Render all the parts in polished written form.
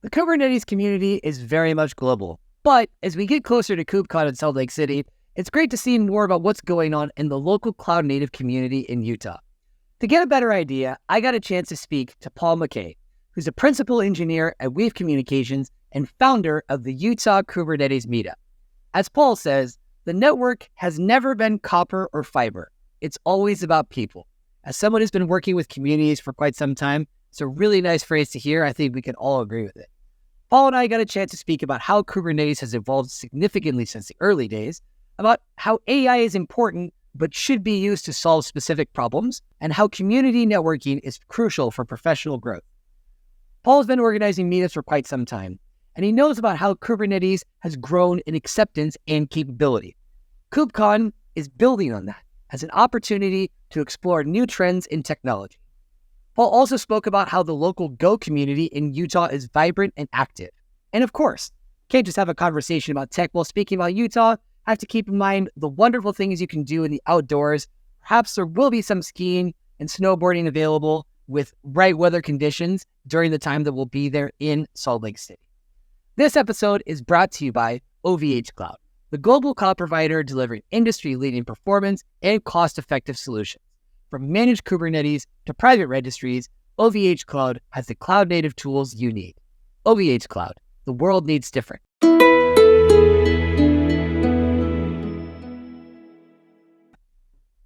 The Kubernetes community is very much global, but as we get closer to KubeCon in Salt Lake City, it's great to see more about what's going on in the local cloud native community in Utah. To get a better idea, I got a chance to speak to Paul MacKay, who's a principal engineer at Weave Communications and founder of the Utah Kubernetes Meetup. As Paul says, the network has never been copper or fiber. It's always about people. As someone who's been working with communities for quite some time, it's a really nice phrase to hear. I think we can all agree with it. Paul and I got a chance to speak about how Kubernetes has evolved significantly since the early days, about how AI is important but should be used to solve specific problems, and how community networking is crucial for professional growth. Paul's been organizing meetups for quite some time, and he knows about how Kubernetes has grown in acceptance and capability. KubeCon is building on that as an opportunity to explore new trends in technology. Paul also spoke about how the local Go community in Utah is vibrant and active. And of course, can't just have a conversation about tech while speaking about Utah. Have to keep in mind the wonderful things you can do in the outdoors. Perhaps there will be some skiing and snowboarding available with right weather conditions during the time that we'll be there in Salt Lake City. This episode is brought to you by OVH Cloud, the global cloud provider delivering industry-leading performance and cost-effective solutions. From managed Kubernetes to private registries, OVH Cloud has the cloud-native tools you need. OVH Cloud, the world needs different.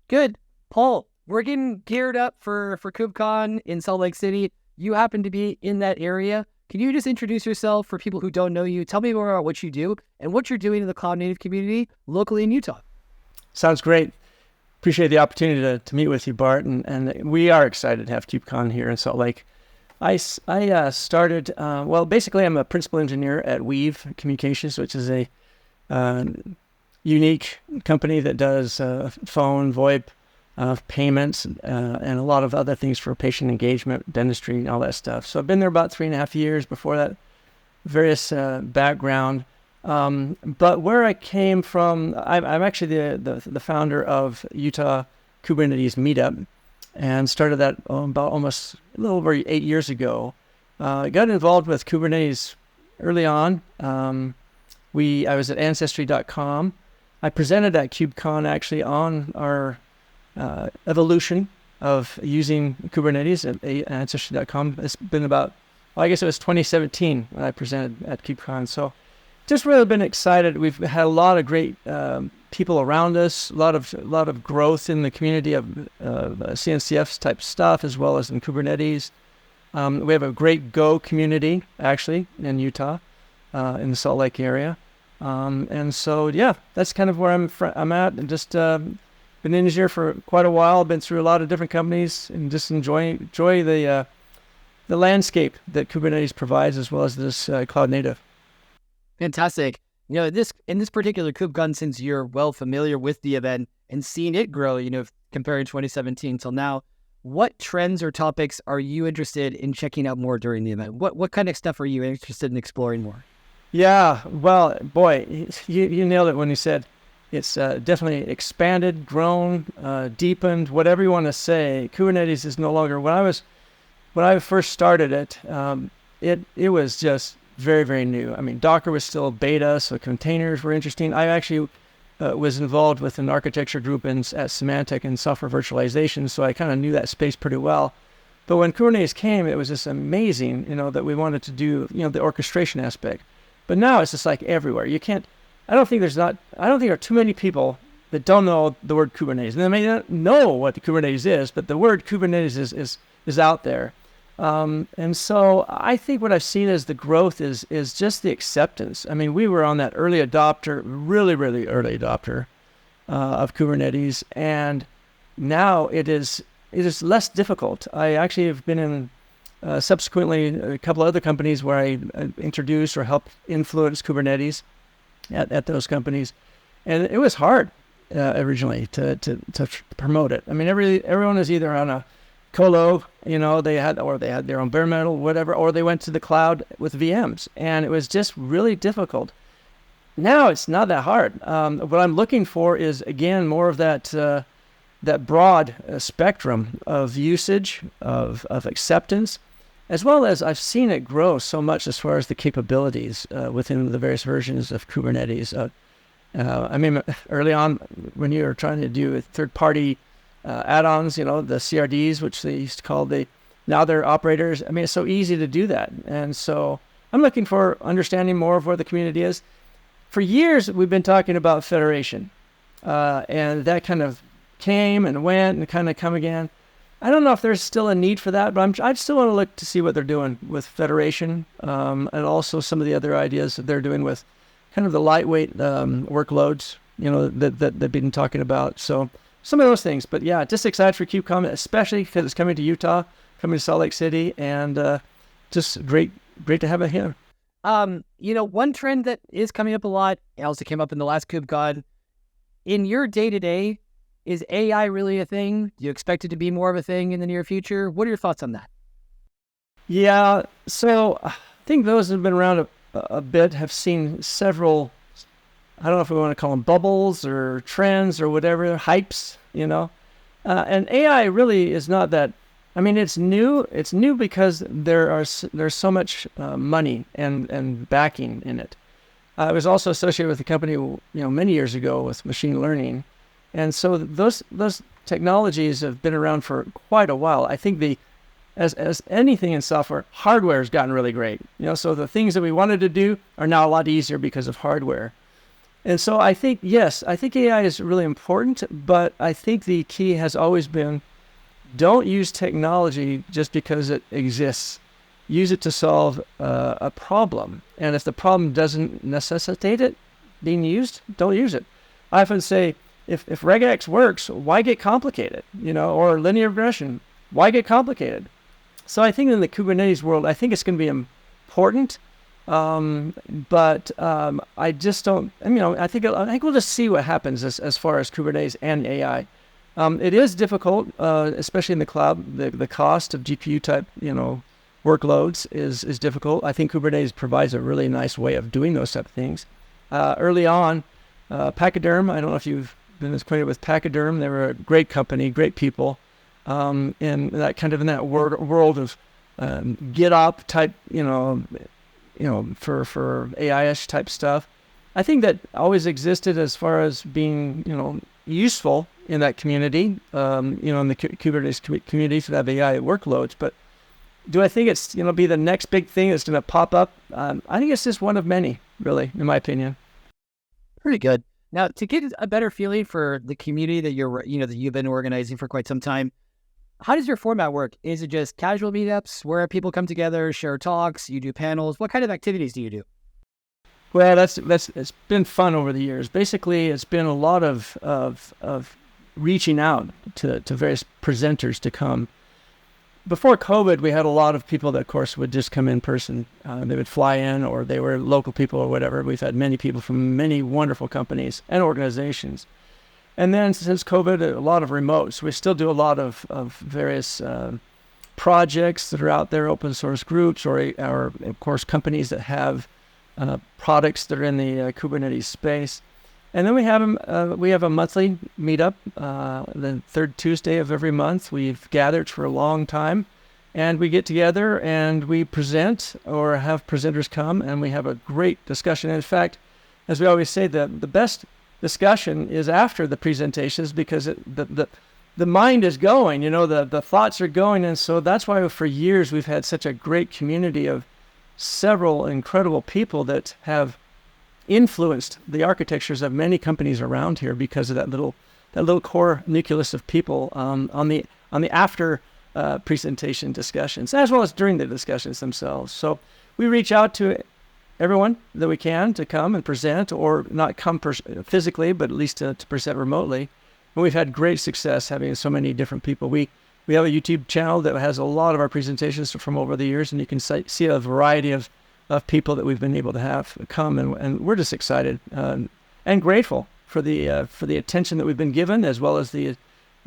Good. Paul, we're getting geared up for KubeCon in Salt Lake City. You happen to be in that area. Can you just introduce yourself for people who don't know you? Tell me more about what you do and what you're doing in the cloud-native community locally in Utah. Sounds great. Appreciate the opportunity to meet with you, Bart, and we are excited to have KubeCon here in Salt Lake. I started, basically I'm a principal engineer at Weave Communications, which is a unique company that does phone, VoIP, payments, and a lot of other things for patient engagement, dentistry, and all that stuff. So I've been there about 3.5 years. Before that, various background. But where I came from, I'm actually the founder of Utah Kubernetes Meetup, and started that about almost a little over 8 years ago. I got involved with Kubernetes early on. I was at Ancestry.com. I presented at KubeCon actually on our evolution of using Kubernetes at Ancestry.com. It's been about, I guess it was 2017 when I presented at KubeCon. So just really been excited. We've had a lot of great people around us, a lot of growth in the community of CNCF type stuff, as well as in Kubernetes. We have a great Go community actually in Utah, in the Salt Lake area. And so, yeah, that's kind of where I'm at, and just been an engineer for quite a while. Been through a lot of different companies, and just enjoy the landscape that Kubernetes provides, as well as this cloud native. Fantastic. You know, in this particular KubeCon, since you're well familiar with the event and seeing it grow, comparing 2017 till now, what trends or topics are you interested in checking out more during the event? What kind of stuff are you interested in exploring more? Yeah, well, boy, you nailed it when you said it's definitely expanded, grown, deepened, whatever you want to say. Kubernetes is no longer, when I first started it, it was just very, very new. I mean, Docker was still beta, so containers were interesting. I actually was involved with an architecture group at Symantec in software virtualization, so I kind of knew that space pretty well. But when Kubernetes came, it was just amazing, that we wanted to do, the orchestration aspect. But now it's just like everywhere. I don't think there are too many people that don't know the word Kubernetes. And they may not know what the Kubernetes is, but the word Kubernetes is out there. And so I think what I've seen as the growth is just the acceptance. I mean, we were on that early adopter, really, really early adopter of Kubernetes, and now it is less difficult. I actually have been in subsequently a couple of other companies where I introduced or helped influence Kubernetes at those companies, and it was hard originally to promote it. I mean, everyone is either on a colo, they had their own bare metal, whatever, or they went to the cloud with VMs, and it was just really difficult. Now it's not that hard. What I'm looking for is, again, more of that broad spectrum of usage, of acceptance, as well as I've seen it grow so much as far as the capabilities within the various versions of Kubernetes. I mean, early on when you were trying to do third-party add-ons, the CRDs, which they used to call now they're operators. I mean, it's so easy to do that. And so I'm looking for understanding more of where the community is. For years, we've been talking about federation, and that kind of came and went and kind of come again. I don't know if there's still a need for that, but I still want to look to see what they're doing with federation, and also some of the other ideas that they're doing with kind of the lightweight workloads, that they've been talking about. So some of those things. But yeah, just excited for KubeCon, especially because it's coming to Utah, coming to Salt Lake City, and just great to have it here. One trend that is coming up a lot, it also came up in the last KubeCon. In your day-to-day, is AI really a thing? Do you expect it to be more of a thing in the near future? What are your thoughts on that? Yeah, so I think those have been around a bit, have seen several, I don't know if we want to call them bubbles or trends or whatever, hypes, and AI really is not that. I mean, it's new. It's new because there's so much money and backing in it. I was also associated with a company, many years ago with machine learning, and so those technologies have been around for quite a while. I think as anything in software, hardware has gotten really great. So the things that we wanted to do are now a lot easier because of hardware. And so I think AI is really important, but I think the key has always been, don't use technology just because it exists. Use it to solve a problem. And if the problem doesn't necessitate it being used, don't use it. I often say, if regex works, why get complicated? Or linear regression, why get complicated? So I think in the Kubernetes world, I think it's going to be important, but I just don't. I think we'll just see what happens as far as Kubernetes and AI. It is difficult, especially in the cloud. The cost of GPU type, workloads is difficult. I think Kubernetes provides a really nice way of doing those type of things. Early on, Pachyderm, I don't know if you've been acquainted with Pachyderm. They were a great company, great people, in that world of GitOps type, for AI-ish type stuff. I think that always existed as far as being, useful in that community, in the Kubernetes community for that AI workloads. But do I think it's be the next big thing that's going to pop up? I think it's just one of many, really, in my opinion. Pretty good. Now, to get a better feeling for the community that that you've been organizing for quite some time, how does your format work? Is it just casual meetups where people come together, share talks, you do panels? What kind of activities do you do? Well, it's been fun over the years. Basically, it's been a lot of reaching out to various presenters to come. Before COVID, we had a lot of people that, of course, would just come in person. They would fly in, or they were local people or whatever. We've had many people from many wonderful companies and organizations. And then since COVID, a lot of remotes. We still do a lot of various projects that are out there, open source groups, or of course, companies that have products that are in the Kubernetes space. And then we have a monthly meetup, the third Tuesday of every month. We've gathered for a long time, and we get together and we present or have presenters come, and we have a great discussion. In fact, as we always say, the best discussion is after the presentations, because the mind is going, the thoughts are going. And so that's why for years we've had such a great community of several incredible people that have influenced the architectures of many companies around here because of that little core nucleus of people on the after presentation discussions, as well as during the discussions themselves. So we reach out to everyone that we can to come and present, or not come physically, but at least to present remotely. And we've had great success having so many different people. We have a YouTube channel that has a lot of our presentations from over the years, and you can see a variety of people that we've been able to have come, and we're just excited and grateful for the attention that we've been given, as well as the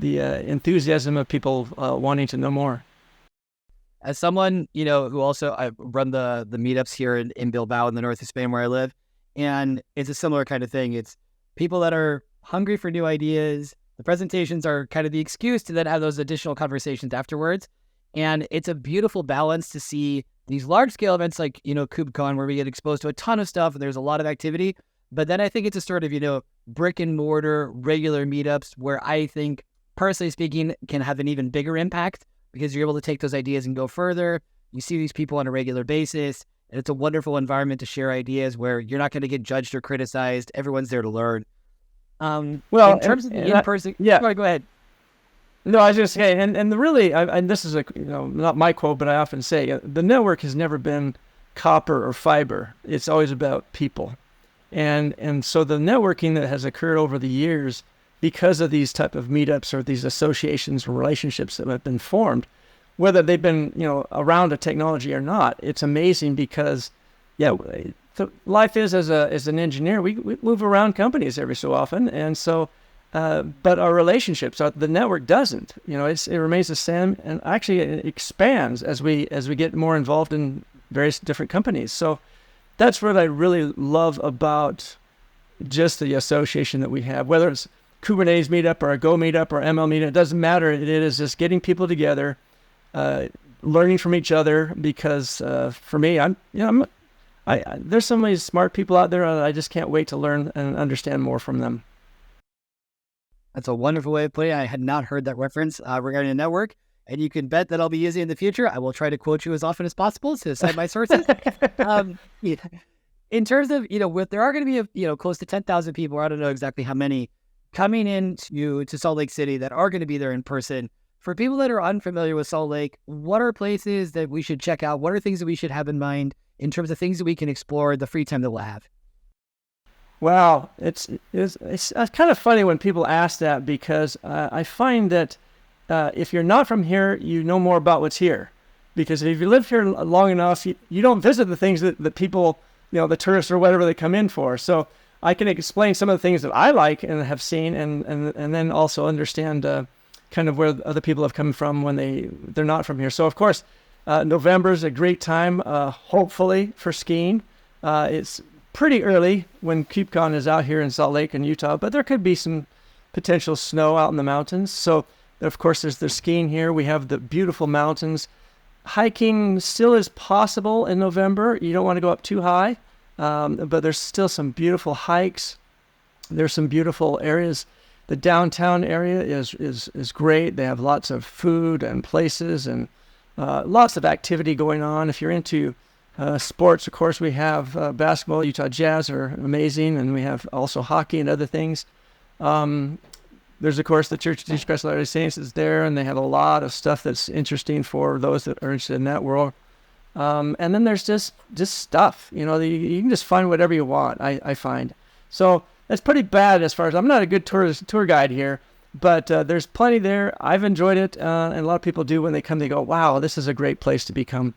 enthusiasm of people wanting to know more. As someone, who also, I run the meetups here in Bilbao in the north of Spain where I live, and it's a similar kind of thing. It's people that are hungry for new ideas. The presentations are kind of the excuse to then have those additional conversations afterwards. And it's a beautiful balance to see these large scale events like, KubeCon, where we get exposed to a ton of stuff and there's a lot of activity. But then I think it's a sort of, brick and mortar regular meetups where I think, personally speaking, can have an even bigger impact because you're able to take those ideas and go further. You see these people on a regular basis, and it's a wonderful environment to share ideas where you're not going to get judged or criticized. Everyone's there to learn. Well, in terms of the in-person, yeah. go ahead. No, I was just saying, and really, and this is not my quote, but I often say, the network has never been copper or fiber. It's always about people, and so the networking that has occurred over the years, because of these type of meetups or these associations or relationships that have been formed, whether they've been around a technology or not, it's amazing because, life is as an engineer, we move around companies every so often, and so. But our relationships, the network doesn't. It remains the same, and actually it expands as we get more involved in various different companies. So that's what I really love about just the association that we have, whether it's Kubernetes Meetup or a Go Meetup or ML Meetup. It doesn't matter. It is just getting people together, learning from each other. Because for me, there's so many smart people out there, and I just can't wait to learn and understand more from them. That's a wonderful way of putting it. I had not heard that reference regarding the network, and you can bet that I'll be using it in the future. I will try to quote you as often as possible to cite my sources. In terms of, there are going to be, close to 10,000 people, or I don't know exactly how many, coming in to Salt Lake City that are going to be there in person. For people that are unfamiliar with Salt Lake, what are places that we should check out? What are things that we should have in mind in terms of things that we can explore the free time that we'll have? Wow, it's kind of funny when people ask that, because I find that if you're not from here, you know more about what's here. Because if you live here long enough, you don't visit the things that people, the tourists or whatever they come in for. So I can explain some of the things that I like and have seen, and then also understand kind of where other people have come from when they're not from here. So of course, November is a great time, hopefully, for skiing. It's pretty early when KubeCon is out here in Salt Lake in Utah, but there could be some potential snow out in the mountains. So, of course, there's the skiing here. We have the beautiful mountains. Hiking still is possible in November. You don't want to go up too high, but there's still some beautiful hikes. There's some beautiful areas. The downtown area is great. They have lots of food and places and lots of activity going on. If you're into sports, of course, we have basketball. Utah Jazz are amazing, and we have also hockey and other things. There's, of course, the Church of Jesus Christ of Latter-day Saints is there, and they have a lot of stuff that's interesting for those that are interested in that world. And then there's just stuff. You can just find whatever you want, I find. So that's pretty bad as far as, I'm not a good tour guide here, but there's plenty there. I've enjoyed it, and a lot of people do when they come. They go, wow, this is a great place to come.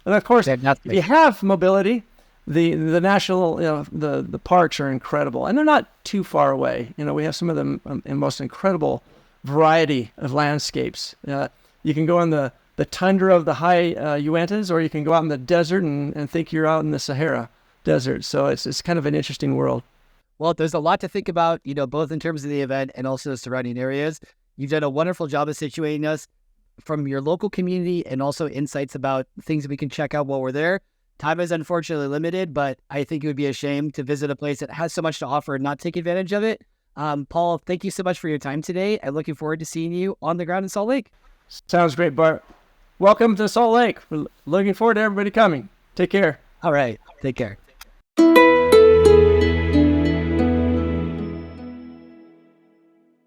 And of course, if you have mobility, the national, the parks are incredible, and they're not too far away. We have some of the most incredible variety of landscapes. You can go in the tundra of the high Uintas, or you can go out in the desert and think you're out in the Sahara Desert. So it's kind of an interesting world. Well, there's a lot to think about, both in terms of the event and also the surrounding areas. You've done a wonderful job of situating us from your local community, and also insights about things that we can check out while we're there. Time is unfortunately limited, but I think it would be a shame to visit a place that has so much to offer and not take advantage of it. Paul, thank you so much for your time today. I'm looking forward to seeing you on the ground in Salt Lake. Sounds great, Bart. Welcome to Salt Lake. We're looking forward to everybody coming. Take care. All right. Take care.